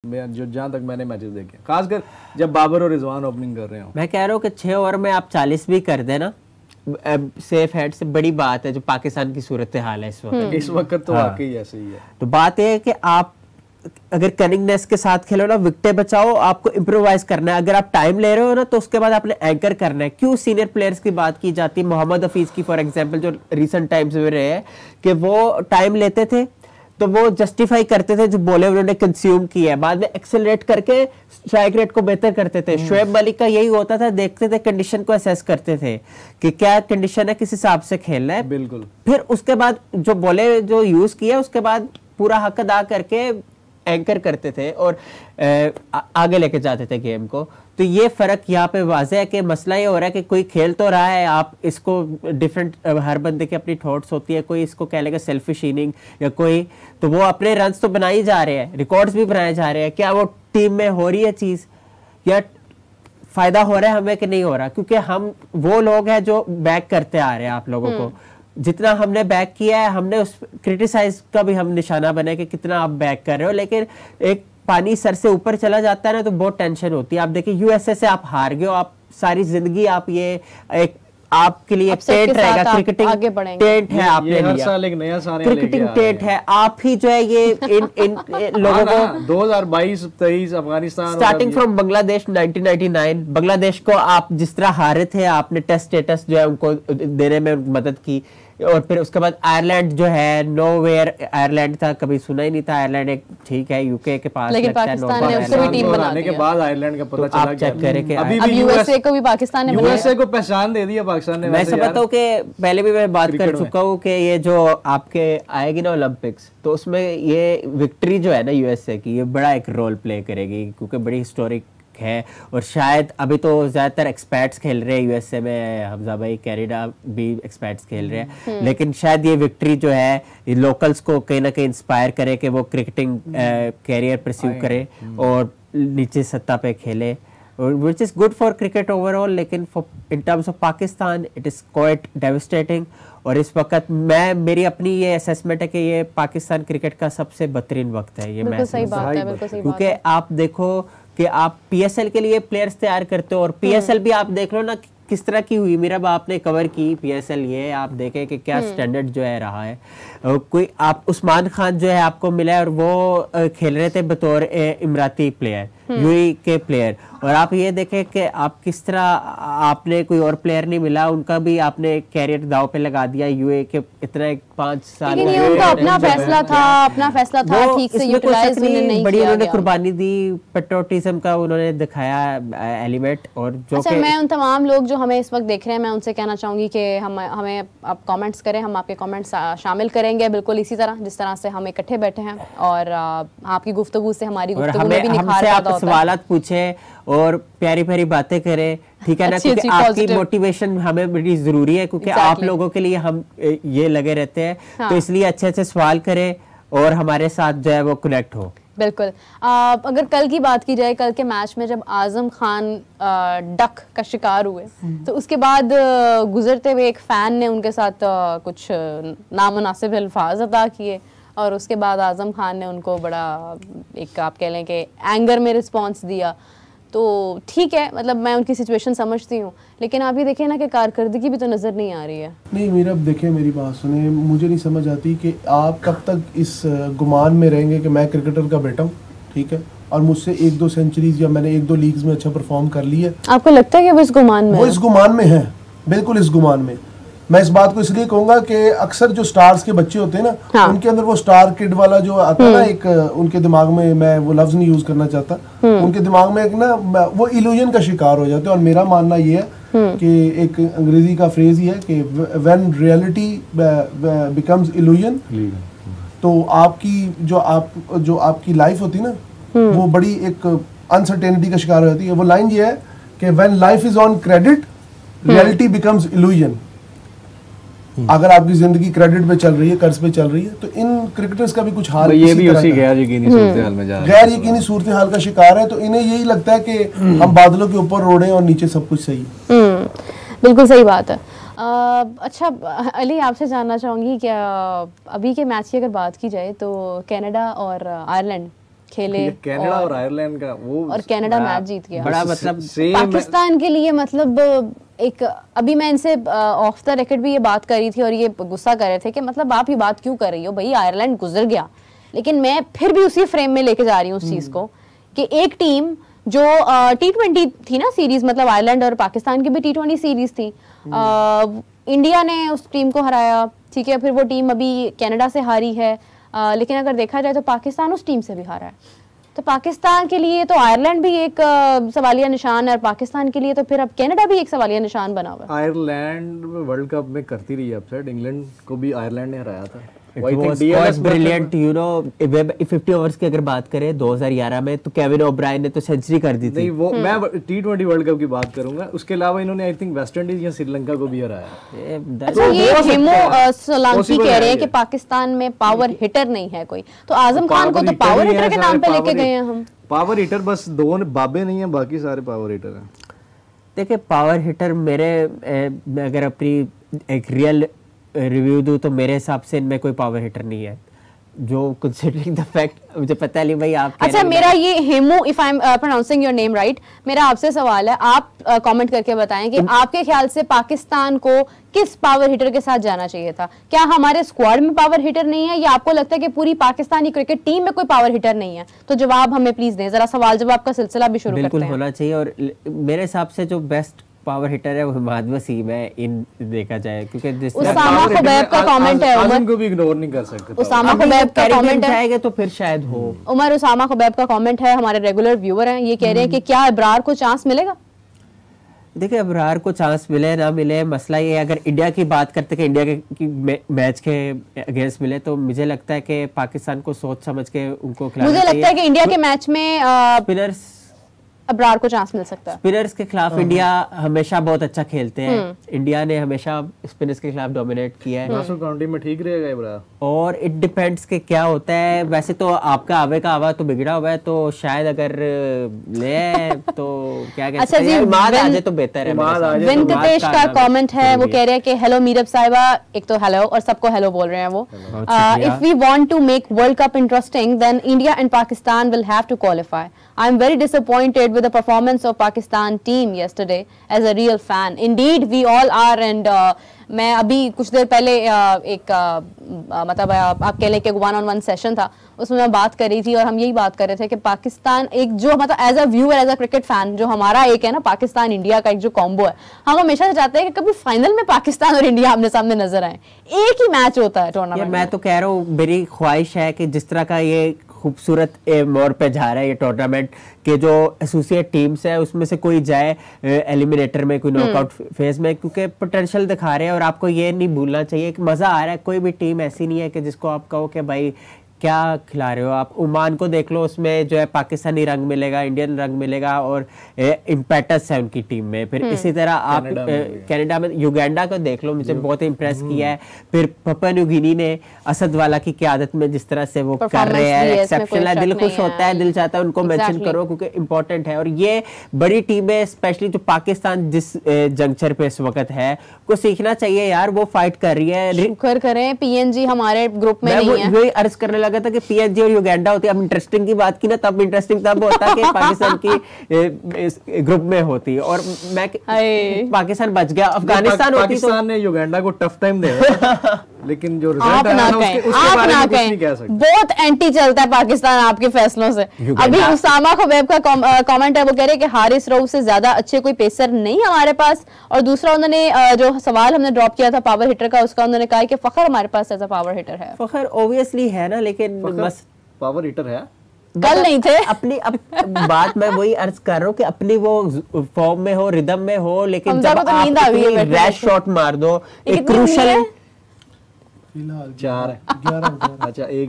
मैं जो जहाँ तक मैंने मैचेस देखे, खासकर जब बाबर और रिजवान ओपनिंग कर रहे हो। मैं कह रहा हूँ कि 6 ओवर में आप 40 भी कर देना, सेफ हेड से बड़ी बात है जो पाकिस्तान की सूरत हाल है इस वक्त तो वाकई ऐसे ही है। तो बात यह है कि आप अगर कनिंगनेस के साथ खेलो ना, विकेटें बचाओ, आपको इम्प्रोवाइज करना है। अगर आप टाइम ले रहे हो ना तो उसके बाद आपने एंकर करना है। क्यों सीनियर प्लेयर्स की बात की जाती है, मोहम्मद हफीज की फॉर एग्जांपल, जो रिसेंट टाइम्स में रहे हैं कि वो टाइम लेते थे तो वो जस्टिफाई करते थे जो बोले उन्होंने कंज्यूम किया है, बाद में एक्सेलरेट करके स्ट्राइक रेट को बेहतर करते थे। शोएब मलिक का यही होता था, देखते थे कंडीशन को असेस करते थे कि क्या कंडीशन है, किस हिसाब से खेलना है, बिल्कुल। फिर उसके बाद जो बोले जो यूज किया उसके बाद पूरा हक अदा करके एंकर करते थे और आगे लेके जाते थे गेम को। तो ये फर्क यहाँ पे वाज़े है कि मसला ये हो रहा है कि कोई खेल तो रहा है, आप इसको डिफरेंट, हर बंदे की अपनी थॉट्स होती है, कोई इसको कह लेगा सेल्फिश इनिंग या कोई, तो वो अपने रन्स तो बनाए जा रहे हैं, रिकॉर्ड्स भी बनाए जा रहे हैं। क्या वो टीम में हो रही है चीज़ या फायदा हो रहा है हमें कि नहीं हो रहा? क्योंकि हम वो लोग हैं जो बैक करते आ रहे हैं आप लोगों को, जितना हमने बैक किया है, हमने उस क्रिटिसाइज का भी हम निशाना बने कि कितना आप बैक कर रहे हो, लेकिन एक पानी सर से ऊपर चला जाता है ना तो बहुत टेंशन होती है। आप देखिए यूएसए से आप हार गए हो, आप सारी जिंदगी आप ये एक आपके लिए टेंट रहेगा, क्रिकेटिंग टेंट है, आपने हर साल एक नया साल क्रिकेटिंग टेंट है, आप ही जो है ये इन लोगों को 2022-23 अफगानिस्तान स्टार्टिंग फ्रॉम बांग्लादेश 1999 बांग्लादेश को आप जिस तरह हारे थे, आपने टेस्ट स्टेटस जो है उनको देने में मदद की, और फिर उसके बाद आयरलैंड जो है नोवेयर आयरलैंड था, कभी सुना ही नहीं था। आयरलैंड एक ठीक है यूके के पास, लेकिन पाकिस्तान ने उसको भी टीम बना दिया। के बाद आयरलैंड का पता चला, आप चेक करें कि अभी यूएसए को भी पाकिस्तान ने बनाया, यूएसए को पहचान दे दिया पाकिस्तान ने। मैं समझता हूँ कि पहले भी मैं बात कर चुका हूँ कि ये जो आपके आएगी ना ओलंपिक्स, तो उसमें ये विक्ट्री जो है ना यूएसए की, ये बड़ा एक रोल प्ले करेगी क्योंकि बड़ी हिस्टोरिक है। और शायद अभी तो ज्यादातर एक्सपर्ट्स खेल रहे हैं यूएसए में, हमजा भाई कनाडा भी एक्सपर्ट्स खेल रहे हैं, लेकिन शायद ये विक्ट्री जो है ये लोकल्स को कहीं ना कहीं इंस्पायर करे कि वो क्रिकेटिंग कैरियर परस्यू करे और नीचे सत्ता पे खेले, which is good for cricket overall, लेकिन in terms of Pakistan it is quite devastating। और इस वक्त मेरी अपनी ये असेसमेंट है कि ये पाकिस्तान क्रिकेट का सबसे बेहतरीन वक्त है ये मैच, क्योंकि आप देखो कि आप पीएसएल के लिए प्लेयर्स तैयार करते हो, और पीएसएल भी आप देख लो ना किस तरह की हुई। मेरा बाप ने कवर की पीएसएल, ये आप देखें कि क्या स्टैंडर्ड जो है रहा है। कोई आप उस्मान खान जो है आपको मिला है और वो खेल रहे थे बतौर इमराती प्लेयर, यूएई के प्लेयर, और आप ये देखें कि आप किस तरह आपने कोई और प्लेयर नहीं मिला, उनका भी आपने कैरियर दाव पे लगा दिया यूएई के इतना 5 साल। लेकिन ये उनका अपना फैसला था, अपना फैसला था, ठीक से यूटिलाइज नहीं किया बड़ी उन्होंने कुर्बानी दी, पेट्रोटिज्म का उन्होंने दिखाया एलिमेंट। और जो अच्छा, मैं उन तमाम लोग जो हमें इस वक्त देख रहे हैं, मैं उनसे कहना चाहूंगी कि हमें आप कमेंट्स करें, हम आपके कमेंट्स शामिल करेंगे बिल्कुल इसी तरह जिस तरह से हम इकट्ठे बैठे हैं, और आपकी गुफ्तगू से हमारी गुफ्तगू में भी निखार पैदा होता है। सवालात पूछे और प्यारी प्यारी बातें करें, ठीक है ना, क्योंकि आपकी मोटिवेशन हमें बड़ी जरूरी है, क्योंकि आप लोगों के लिए हम ये लगे रहते हैं। तो इसलिए अच्छे अच्छे सवाल करें और हमारे साथ जो है वो कनेक्ट हो। बिल्कुल। अगर कल की बात की जाए, कल के मैच में जब आजम खान डक का शिकार हुए, तो उसके बाद गुजरते हुए एक फैन ने उनके साथ कुछ नामुनासिब अल्फाज अदा किए, और उसके बाद आजम खान ने उनको बड़ा एक आप कह लें कि एंगर में रिस्पॉन्स दिया। तो ठीक है, मतलब मैं उनकी सिचुएशन समझती हूँ, लेकिन आप ये देखें ना कि कारकर्दगी भी तो नज़र नहीं आ रही है। नहीं मीरा, अब देखें मेरी बात सुने, मुझे नहीं समझ आती कि आप कब तक इस गुमान में रहेंगे कि मैं क्रिकेटर का बेटा हूँ, ठीक है, और मुझसे 1-2 सेंचुरीज या मैंने 1-2 लीग्स में अच्छा परफॉर्म कर लिया। आपको लगता है कि वो इस गुमान में, वो इस गुमान में है, बिल्कुल इस गुमान में। मैं इस बात को इसलिए कहूंगा कि अक्सर जो स्टार्स के बच्चे होते हैं ना, हाँ। उनके अंदर वो स्टार किड वाला जो आता है ना, एक उनके दिमाग में, मैं वो लफ्ज नहीं यूज करना चाहता, उनके दिमाग में एक ना वो इल्यूजन का शिकार हो जाते हैं। और मेरा मानना ये है कि एक अंग्रेजी का फ्रेज ही है कि व्हेन रियलिटी बिकम्स इल्यूजन, तो आपकी जो आपकी लाइफ होती है ना, वो बड़ी एक अनसर्टेनिटी का शिकार हो जाती है। वो लाइन ये है कि when life is on credit reality becomes illusion. अगर आपकी जिंदगी क्रेडिट पे चल रही है, कर्ज पे चल रही है, तो इन क्रिकेटर्स का भी कुछ हाल ये भी उसी गैर यकीनी सूरत हाल में जा रहे हैं, गैर यकीनी सूरत हाल का शिकार है। तो इन्हें यही लगता है कि हम बादलों के ऊपर रोड़े और नीचे सब कुछ सही है। बिल्कुल सही बात है। अच्छा अली, आपसे जानना चाहूँगी कि अभी के मैच की अगर बात की जाए तो कनाडा और आयरलैंड खेले कनाडा और आयरलैंड का वो और कनाडा मैच जीत गया। बड़ा मतलब पाकिस्तान के लिए मतलब एक अभी मैं इनसे ऑफ द रिकॉर्ड भी ये बात करी थी और ये गुस्सा कर रहे थे कि मतलब आप ये बात क्यों कर रही हो भाई, आयरलैंड गुजर गया, लेकिन मैं फिर भी उसी फ्रेम में लेके जा रही हूँ उस चीज को कि एक टीम जो T20 थी ना सीरीज, मतलब आयरलैंड और पाकिस्तान की भी T20 सीरीज थी, इंडिया ने उस टीम को हराया, ठीक है, फिर वो टीम अभी कनाडा से हारी है, लेकिन अगर देखा जाए तो पाकिस्तान उस टीम से भी हारा है। तो पाकिस्तान के लिए तो आयरलैंड भी एक सवालिया निशान है और पाकिस्तान के लिए तो फिर अब कनाडा भी एक सवालिया निशान बना हुआ है। आयरलैंड वर्ल्ड कप में करती रही है अपसेट, इंग्लैंड को भी आयरलैंड ने हराया था। ब्रिलियंट, यू नो, 50 ओवर्स की अगर बात करें 2011 में तो केविन ओब्रायन ने तो सेंचुरी कर दी थी। नहीं वो मैं T20 वर्ल्ड कप की बात करूंगा, उसके अलावा इन्होंने आई थिंक वेस्ट इंडीज या श्रीलंका को भी हराया। अच्छा, ये हेमो सोलंकी कह रहे हैं कि पाकिस्तान में पावर हिटर नहीं है कोई, तो आजम खान को तो पावर हिटर के नाम पे लेके गए हैं हम। पावर हिटर बस दो बाबे नहीं है, बाकी सारे पावर हिटर हैं। देखिए पावर हिटर मैं अगर अपनी एक रियल रिव्यू दूं तो मेरे हिसाब से इनमें कोई पावर हिटर नहीं है, जो कंसीडरिंग द फैक्ट मुझे पता नहीं भाई आप। अच्छा, मेरा ये haemo, if I am pronouncing your name right, मेरा आपसे सवाल है, आप कमेंट करके बताएं कि आपके ख्याल से पाकिस्तान को किस पावर हिटर के साथ जाना चाहिए था? क्या हमारे स्क्वाड में पावर हिटर नहीं है या आपको लगता है कि पूरी पाकिस्तानी क्रिकेट टीम में कोई पावर हिटर नहीं है? तो जवाब हमें प्लीज दें, जरा सवाल जवाब का सिलसिला भी शुरू करते हैं। बिल्कुल होना चाहिए, और मेरे हिसाब से जो बेस्ट पावर हिटर है वो हिमाद वसीम है इन देखा जाए, क्योंकि जिस उसामा खुबैब का कमेंट है, उमर को भी इग्नोर नहीं कर सकते। उसामा खुबैब का कमेंट है तो फिर शायद हो। उमर उसामा खुबैब का कमेंट है, हमारे रेगुलर व्यूअर हैं, ये कह रहे हैं कि क्या इब्रार को चांस मिलेगा? देखिए अब्रार को चांस मिले ना मिले, मसला ये अगर इंडिया की बात करते कि इंडिया के मैच के अगेंस्ट मिले तो मुझे लगता है कि पाकिस्तान को सोच समझ के उनको खिलाना चाहिए। मुझे लगता है कि इंडिया के मैच में स्पिनर्स अब्रार को चांस मिल सकता है। स्पिनर्स के खिलाफ इंडिया हमेशा बहुत अच्छा खेलते हैं, इंडिया ने हमेशा स्पिनर्स के खिलाफ डोमिनेट किया है। नासुर काउंटी में ठीक रहेगा इब्रार, और इट डिपेंड्स के क्या होता है। वैसे तो आपका आवे का आवा तो बिगड़ा हुआ है, तो शायद अगर ले तो क्या कहते हैं, इमाद आ जाए तो बेहतर है। वेंकटेश का कमेंट है, वो कह रहे हैं कि हेलो मीरब साहिबा, एक तो हेलो और सबको हेलो बोल रहे हैं वो। If we want to make world cup interesting then India and Pakistan will have to qualify. I am very disappointed with the performance of Pakistan team yesterday as a real fan. Indeed we all are, and मैं अभी कुछ देर पहले एक मतलब आप कह लें कि 1-on-1 सेशन था, उसमें मैं बात कर रही थी और हम यही बात कर रहे थे कि पाकिस्तान एक जो मतलब as a viewer, as a cricket fan, जो हमारा एक है ना पाकिस्तान इंडिया का एक जो कॉम्बो है, हम हमेशा से चाहते हैं कि कभी फाइनल में पाकिस्तान और इंडिया आमने सामने नजर आए। एक ही मैच होता है टूर्नामेंट। मैं तो कह रहा हूँ, मेरी ख्वाहिश है कि जिस तरह का ये खूबसूरत मोड़ पे जा रहा है ये टूर्नामेंट के जो एसोसिएट टीम्स है उसमें से कोई जाए एलिमिनेटर में, कोई नॉकआउट फेज में, क्योंकि पोटेंशियल दिखा रहे हैं। और आपको ये नहीं भूलना चाहिए कि मज़ा आ रहा है, कोई भी टीम ऐसी नहीं है कि जिसको आप कहो कि भाई क्या खिला रहे हो। आप ओमान को देख लो, उसमें जो है पाकिस्तानी रंग मिलेगा, इंडियन रंग मिलेगा, और इम्पेटस है उनकी टीम में। फिर इसी तरह आप कनाडा में युगांडा को देख लो, मुझे बहुत इंप्रेस किया है। फिर पपुआ न्यू गिनी ने असद वाला की क़यादत में जिस तरह से वो कर रहे हैं, एक्सेप्शनल है, दिल खुश होता है, दिल चाहता है उनको मेंशन करो क्योंकि इंपॉर्टेंट है। और ये बड़ी टीमें, स्पेशली जो पाकिस्तान जिस जंक्चर पे इस वक्त है, को सीखना चाहिए यार, वो फाइट कर रही है। शुक्र करें पीएनजी हमारे ग्रुप में नहीं है। वही अर्ज करने लगा था कि पीएनजी और युगांडा होती है। अब इंटरेस्टिंग की बात की ना, तब इंटरेस्टिंग तब होता कि पाकिस्तान की ग्रुप में होती, और मैं पाकिस्तान बच गया। अफगानिस्तान होती, पाकिस्तान ने युगांडा को टफ टाइम दे लेकिन जो रिजल्ट आया ना उसके बारे में कुछ नहीं कह सकते। बहुत एंटी चलता है पाकिस्तान आपके फैसलों से। अभी उसामा खुबैब का कमेंट है, वो कह रहे हैं कि हारिस रऊफ से ज्यादा अच्छे कोई पेसर नहीं हमारे पास। और दूसरा उन्होंने जो सवाल हमने ड्रॉप किया था पावर हिटर का, उसका उन्होंने कहा कि फखर हमारे पास ऐसा पावर हिटर है। फखर ऑब्वियसली है ना, लेकिन बस पावर हिटर है, कल नहीं थे। अपनी बात मैं वही अर्ज कर रहा हूँ कि अपनी वो फॉर्म में हो, रिदम में हो, लेकिन जब आप रैश शॉट मार दो, एक क्रूशल फिलहाल 4 है। अच्छा एक